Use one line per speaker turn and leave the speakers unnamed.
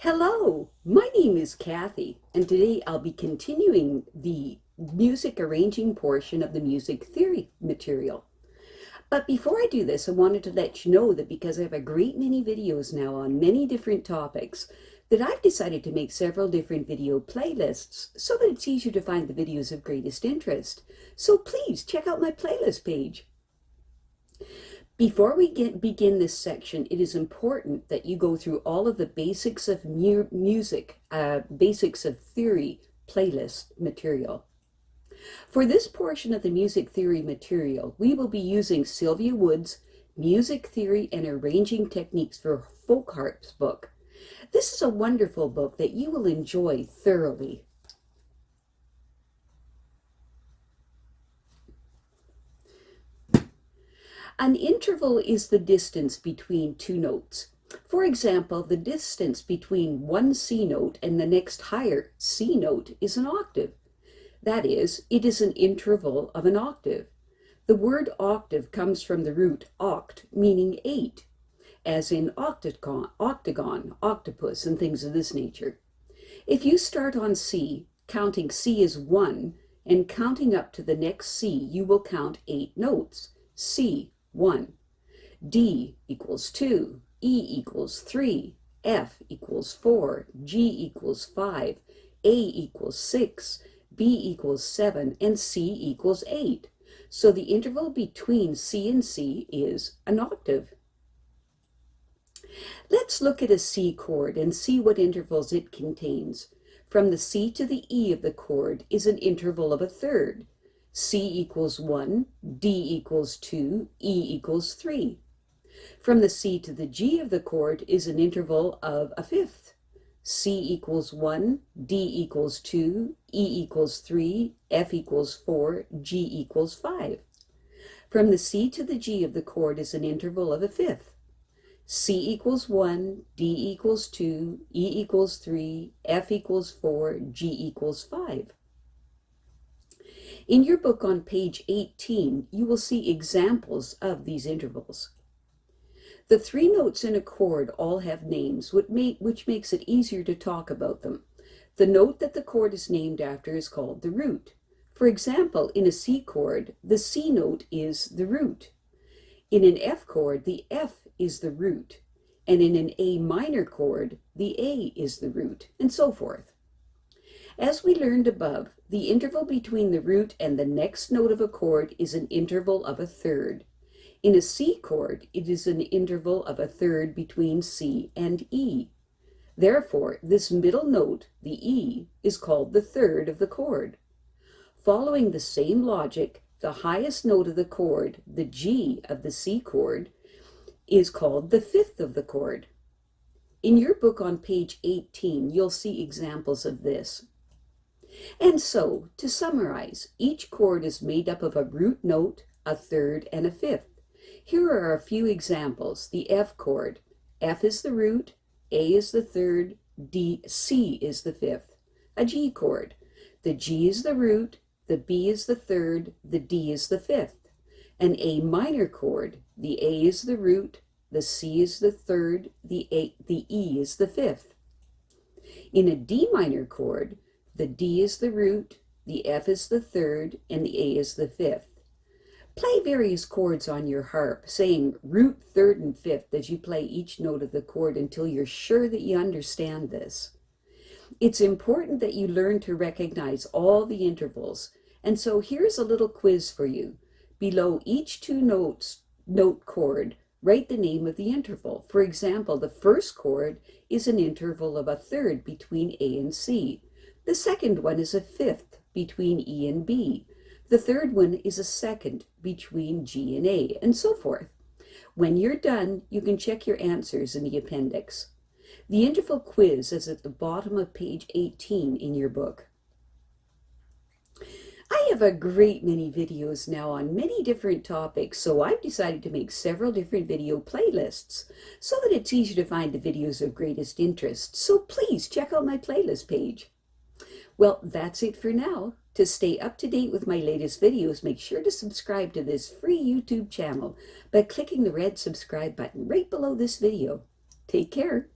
Hello, my name is Kathy, and today I'll be continuing the music arranging portion of the music theory material. But before I do this, I wanted to let you know that because I have a great many videos now on many different topics, that I've decided to make several different video playlists so that it's easier to find the videos of greatest interest. So please check out my playlist page. Before we begin this section, it is important that you go through all of the basics of music, basics of theory playlist material. For this portion of the music theory material, we will be using Sylvia Woods' Music Theory and Arranging Techniques for Folk Harps book. This is a wonderful book that you will enjoy thoroughly. An interval is the distance between two notes. For example, the distance between one C note and the next higher C note is an octave. That is, it is an interval of an octave. The word octave comes from the root oct, meaning 8, as in octagon, octopus, and things of this nature. If you start on C, counting C as 1, and counting up to the next C, you will count 8 notes. C, 1, D equals 2, E equals 3, F equals 4, G equals 5, A equals 6, B equals 7, and C equals 8. So the interval between C and C is an octave. Let's look at a C chord and see what intervals it contains. From the C to the E of the chord is an interval of a third. C equals 1, D equals 2, E equals 3. From the C to the G of the chord is an interval of a fifth. C equals 1, D equals 2, E equals 3, F equals 4, G equals 5. From the C to the G of the chord is an interval of a fifth. C equals 1, D equals 2, E equals 3, F equals 4, G equals 5. In your book on page 18, you will see examples of these intervals. The three notes in a chord all have names, which makes it easier to talk about them. The note that the chord is named after is called the root. For example, in a C chord, the C note is the root. In an F chord, the F is the root. And in an A minor chord, the A is the root, and so forth. As we learned above, the interval between the root and the next note of a chord is an interval of a third. In a C chord, it is an interval of a third between C and E. Therefore, this middle note, the E, is called the third of the chord. Following the same logic, the highest note of the chord, the G of the C chord, is called the fifth of the chord. In your book on page 18, you'll see examples of this. And so, to summarize, each chord is made up of a root note, a third, and a fifth. Here are a few examples. The F chord. F is the root, A is the third, C is the fifth. A G chord. The G is the root, the B is the third, the D is the fifth. An A minor chord. The A is the root, the C is the third, the E is the fifth. In a D minor chord, the D is the root, the F is the third, and the A is the fifth. Play various chords on your harp, saying root, third, and fifth as you play each note of the chord until you're sure that you understand this. It's important that you learn to recognize all the intervals, and so here's a little quiz for you. Below each note chord, write the name of the interval. For example, the first chord is an interval of a third between A and C. The second one is a fifth between E and B. The third one is a second between G and A, and so forth. When you're done, you can check your answers in the appendix. The interval quiz is at the bottom of page 18 in your book. I have a great many videos now on many different topics, so I've decided to make several different video playlists so that it's easier to find the videos of greatest interest. So please check out my playlist page. Well, that's it for now. To stay up to date with my latest videos, make sure to subscribe to this free YouTube channel by clicking the red subscribe button right below this video. Take care.